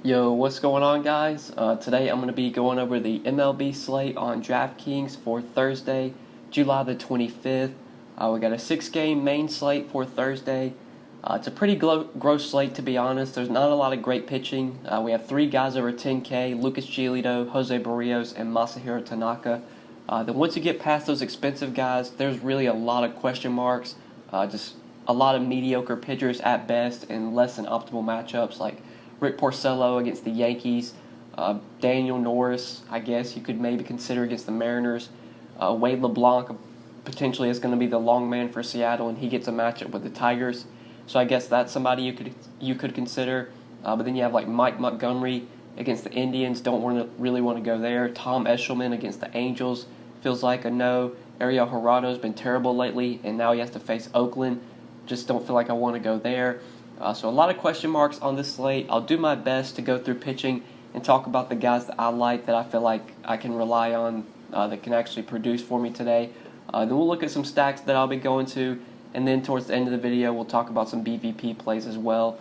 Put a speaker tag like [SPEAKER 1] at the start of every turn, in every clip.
[SPEAKER 1] Yo, what's going on, guys? Today I'm going to be going over the MLB slate on DraftKings for Thursday, July the 25th. We got a 6-game main slate for Thursday. It's a pretty gross slate, to be honest. There's not a lot of great pitching. We have 3 guys over 10K: Lucas Giolito, Jose Barrios, and Masahiro Tanaka. Then once you get past those expensive guys, there's really a lot of question marks. Just a lot of mediocre pitchers at best and less than optimal matchups, like Rick Porcello against the Yankees, Daniel Norris, I guess you could maybe consider against the Mariners. Wade LeBlanc potentially is going to be the long man for Seattle, and he gets a matchup with the Tigers. So I guess that's somebody you could consider. But then you have like Mike Montgomery against the Indians. Don't really want to go there. Tom Eshelman against the Angels feels like a no. Ariel Hirato's been terrible lately, and now he has to face Oakland. Just don't feel like I want to go there. So a lot of question marks on this slate. I'll do my best to go through pitching and talk about the guys that I like, that I feel like I can rely on, that can actually produce for me today. Then we'll look at some stacks that I'll be going to, and then towards the end of the video, we'll talk about some BVP plays as well.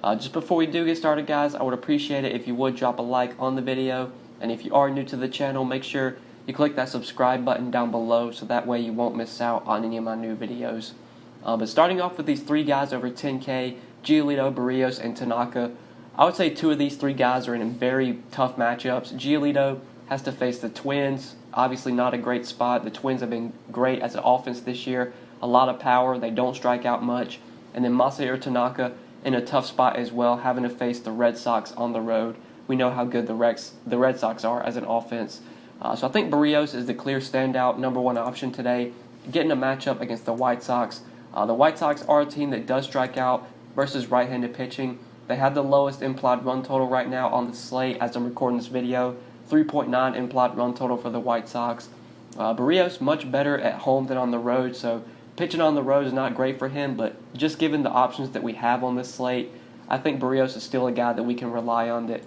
[SPEAKER 1] Just before we do get started, guys, I would appreciate it if you would drop a like on the video. And if you are new to the channel, make sure you click that subscribe button down below so that way you won't miss out on any of my new videos. But starting off with these 3 guys over 10K, Giolito, Barrios, and Tanaka, I would say 2 of these 3 guys are in very tough matchups. Giolito has to face the Twins. Obviously not a great spot. The Twins have been great as an offense this year. A lot of power. They don't strike out much. And then Masahiro Tanaka in a tough spot as well, having to face the Red Sox on the road. We know how good the Red Sox are as an offense. So I think Barrios is the clear standout number 1 option today, getting a matchup against the White Sox. The White Sox are a team that does strike out versus right-handed pitching. They have the lowest implied run total right now on the slate as I'm recording this video, 3.9 implied run total for the White Sox. Barrios much better at home than on the road, so pitching on the road is not great for him, but just given the options that we have on this slate, I think Barrios is still a guy that we can rely on that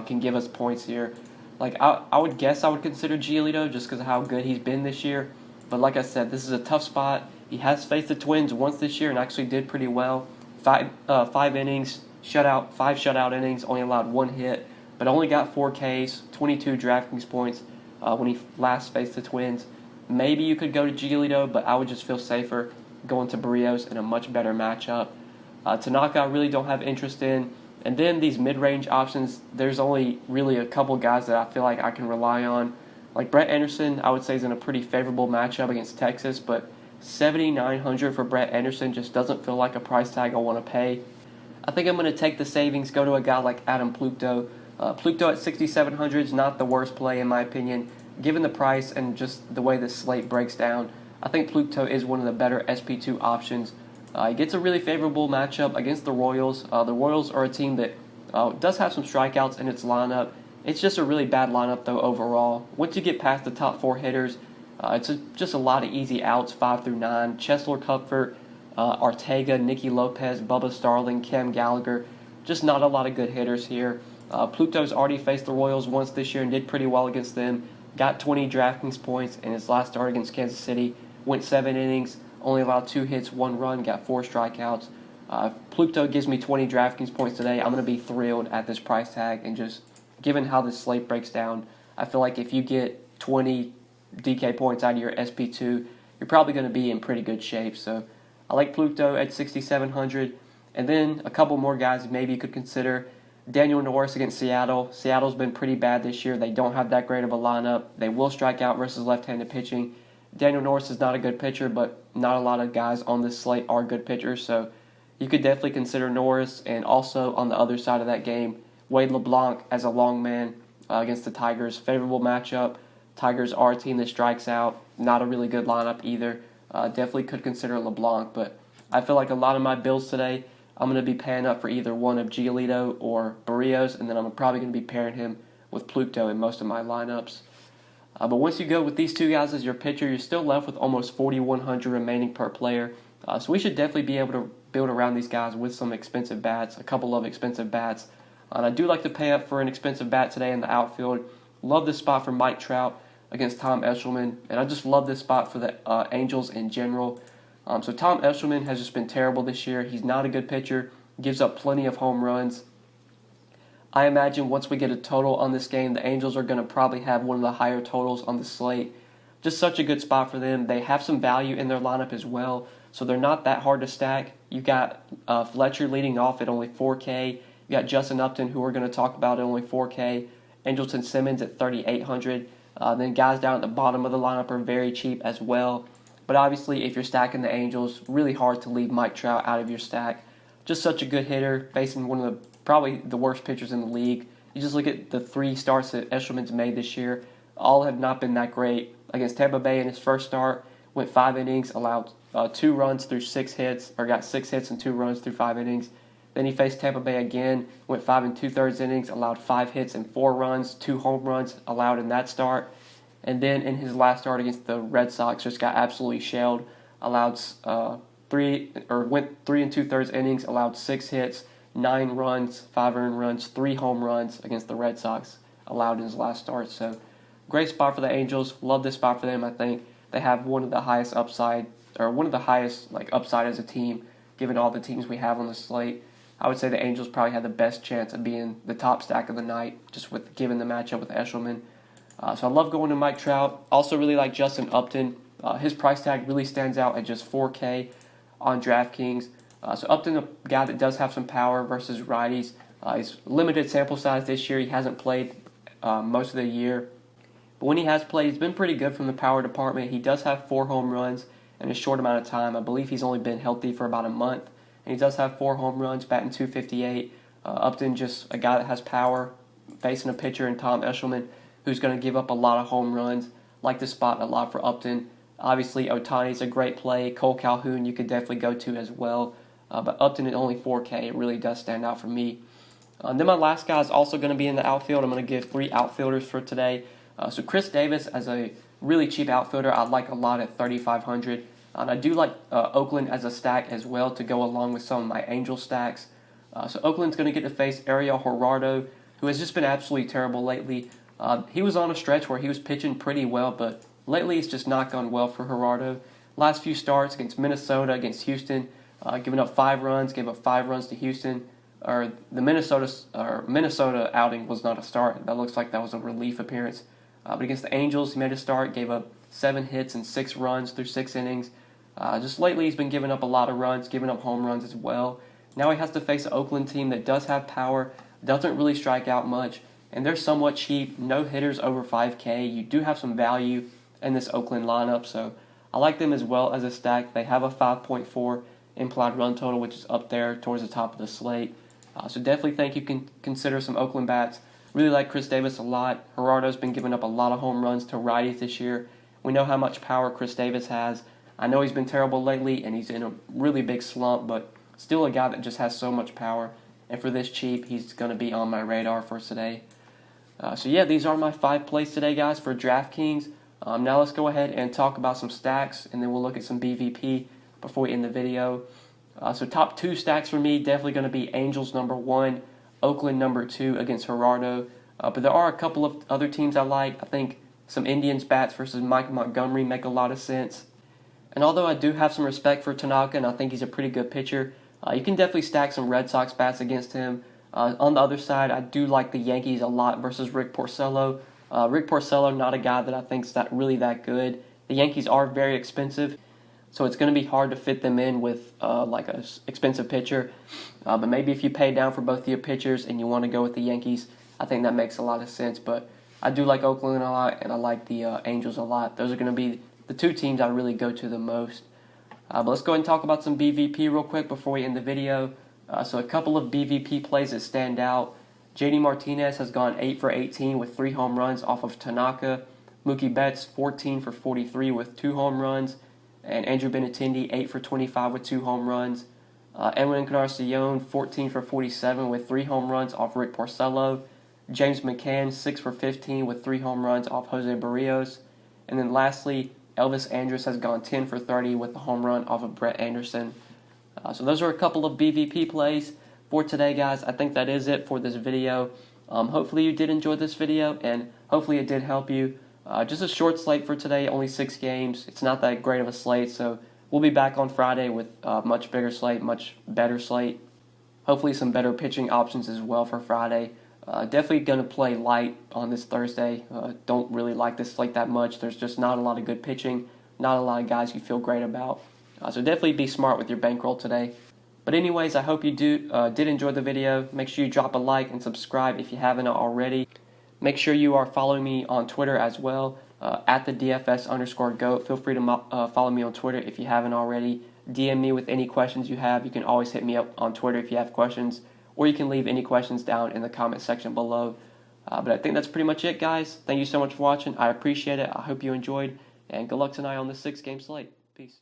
[SPEAKER 1] can give us points here. Like I would guess I would consider Giolito just because of how good he's been this year, but like I said, this is a tough spot. He has faced the Twins once this year and actually did pretty well. 5 innings, 5 shutout innings, only allowed 1 hit, but only got 4 Ks, 22 DraftKings points when he last faced the Twins. Maybe you could go to Giolito, but I would just feel safer going to Barrios in a much better matchup. Tanaka I really don't have interest in. And then these mid-range options, there's only really a couple guys that I feel like I can rely on. Like Brett Anderson, I would say is in a pretty favorable matchup against Texas, but $7,900 for Brett Anderson just doesn't feel like a price tag I want to pay. I think I'm going to take the savings, go to a guy like Adam Plutko. Plutko at $6,700 is not the worst play in my opinion. Given the price and just the way the slate breaks down, I think Plutko is one of the better SP2 options. He gets a really favorable matchup against the Royals. The Royals are a team that does have some strikeouts in its lineup. It's just a really bad lineup though overall. Once you get past the top 4 hitters, it's just a lot of easy outs, 5 through 9. Chesler Comfort, Ortega, Nicky Lopez, Bubba Starling, Cam Gallagher. Just not a lot of good hitters here. Plutko's already faced the Royals once this year and did pretty well against them. Got 20 DraftKings points in his last start against Kansas City. Went 7 innings, only allowed 2 hits, 1 run, got 4 strikeouts. Plutko gives me 20 DraftKings points today. I'm going to be thrilled at this price tag, and just given how this slate breaks down, I feel like if you get 20 DK points out of your SP2, you're probably going to be in pretty good shape. So I like Plutko at $6,700. And then a couple more guys maybe you could consider. Daniel Norris against Seattle. Seattle's been pretty bad this year. They don't have that great of a lineup. They will strike out versus left-handed pitching. Daniel Norris is not a good pitcher, but not a lot of guys on this slate are good pitchers. So you could definitely consider Norris. And also on the other side of that game, Wade LeBlanc as a long man against the Tigers. Favorable matchup. Tigers are a team that strikes out. Not a really good lineup either. Definitely could consider LeBlanc, but I feel like a lot of my builds today, I'm going to be paying up for either one of Giolito or Barrios, and then I'm probably going to be pairing him with Plutko in most of my lineups. But once you go with these 2 guys as your pitcher, you're still left with almost $4,100 remaining per player. So we should definitely be able to build around these guys with some expensive bats, a couple of expensive bats. And I do like to pay up for an expensive bat today in the outfield. Love this spot for Mike Trout against Tom Eshelman, and I just love this spot for the Angels in general. So Tom Eshelman has just been terrible this year. He's not a good pitcher, gives up plenty of home runs. I imagine once we get a total on this game, the Angels are going to probably have one of the higher totals on the slate. Just such a good spot for them. They have some value in their lineup as well, so they're not that hard to stack. You got Fletcher leading off at only 4K. You got Justin Upton, who we're going to talk about, at only 4K. Andrelton Simmons at 3,800. Then guys down at the bottom of the lineup are very cheap as well. But obviously, if you're stacking the Angels, really hard to leave Mike Trout out of your stack. Just such a good hitter, facing one of the probably the worst pitchers in the league. You just look at the 3 starts that Eshelman's made this year. All have not been that great. Against Tampa Bay in his first start, went 5 innings, allowed 2 runs through 6 hits, or got 6 hits and 2 runs through 5 innings. Then he faced Tampa Bay again, went 5 2/3 innings, allowed 5 hits and 4 runs, 2 home runs allowed in that start. And then in his last start against the Red Sox, just got absolutely shelled. Allowed went 3 2/3 innings, allowed 6 hits, 9 runs, 5 earned runs, 3 home runs against the Red Sox allowed in his last start. So great spot for the Angels. Love this spot for them. I think they have one of the highest upside, or one of the highest upside as a team, given all the teams we have on the slate. I would say the Angels probably have the best chance of being the top stack of the night, just with given the matchup with Eshelman. So I love going to Mike Trout. Also really like Justin Upton. His price tag really stands out at just 4K on DraftKings. So Upton, a guy that does have some power versus righties. He's limited sample size this year. He hasn't played most of the year. But when he has played, he's been pretty good from the power department. He does have 4 home runs in a short amount of time. I believe he's only been healthy for about a month. And he does have 4 home runs, batting .258. Upton, just a guy that has power, facing a pitcher in Tom Eshelman, who's going to give up a lot of home runs. Like this spot a lot for Upton. Obviously, Ohtani's a great play. Cole Calhoun you could definitely go to as well. But Upton at only 4K, it really does stand out for me. Then my last guy is also going to be in the outfield. I'm going to give 3 outfielders for today. So Chris Davis as a really cheap outfielder, I like a lot at 3,500. And I do like Oakland as a stack as well to go along with some of my Angel stacks. So Oakland's going to get to face Ariel Gerardo, who has just been absolutely terrible lately. He was on a stretch where he was pitching pretty well, but lately it's just not gone well for Gerardo. Last few starts against Minnesota, against Houston, giving up 5 runs, gave up 5 runs to Houston. The Minnesota outing was not a start. That looks like that was a relief appearance. But against the Angels, he made a start, gave up 7 hits and 6 runs through 6 innings. Just lately, he's been giving up a lot of runs, giving up home runs as well. Now he has to face an Oakland team that does have power, doesn't really strike out much, and they're somewhat cheap. No hitters over 5K. You do have some value in this Oakland lineup, so I like them as well as a stack. They have a 5.4 implied run total, which is up there towards the top of the slate. So definitely think you can consider some Oakland bats. Really like Chris Davis a lot. Gerardo's been giving up a lot of home runs to righties this year. We know how much power Chris Davis has. I know he's been terrible lately, and he's in a really big slump, but still a guy that just has so much power. And for this cheap, he's going to be on my radar for today. So yeah, these are my 5 plays today, guys, for DraftKings. Now let's go ahead and talk about some stacks, and then we'll look at some BVP before we end the video. So top 2 stacks for me, definitely going to be Angels number 1, Oakland number 2 against Gerardo. But there are a couple of other teams I like. I think some Indians bats versus Mike Montgomery make a lot of sense. And although I do have some respect for Tanaka, and I think he's a pretty good pitcher, you can definitely stack some Red Sox bats against him. On the other side, I do like the Yankees a lot versus Rick Porcello. Rick Porcello, not a guy that I think is really that good. The Yankees are very expensive, so it's going to be hard to fit them in with like an expensive pitcher. But maybe if you pay down for both of your pitchers and you want to go with the Yankees, I think that makes a lot of sense. But I do like Oakland a lot, and I like the Angels a lot. Those are going to be the 2 teams I really go to the most. But let's go ahead and talk about some BVP real quick before we end the video. So a couple of BVP plays that stand out. JD Martinez has gone 8 for 18 with 3 home runs off of Tanaka. Mookie Betts 14 for 43 with 2 home runs. And Andrew Benintendi 8 for 25 with 2 home runs. Edwin Encarnacion 14 for 47 with 3 home runs off Rick Porcello. James McCann 6 for 15 with 3 home runs off Jose Barrios. And then lastly, Elvis Andrus has gone 10 for 30 with the home run off of Brett Anderson. So those are a couple of BVP plays for today, guys. I think that is it for this video. Hopefully you did enjoy this video, and hopefully it did help you. Just a short slate for today, only 6 games. It's not that great of a slate, so we'll be back on Friday with a much bigger slate, much better slate. Hopefully some better pitching options as well for Friday. Definitely going to play light on this Thursday. Don't really like this slate that much. There's just not a lot of good pitching, not a lot of guys you feel great about. So definitely be smart with your bankroll today. But anyways, I hope you did enjoy the video. Make sure you drop a like and subscribe if you haven't already. Make sure you are following me on Twitter as well, at the DFS_GOAT. Feel free to follow me on Twitter if you haven't already. DM me with any questions you have. You can always hit me up on Twitter if you have questions, or you can leave any questions down in the comment section below. But I think that's pretty much it, guys. Thank you so much for watching. I appreciate it. I hope you enjoyed, and good luck tonight on the 6-game slate. Peace.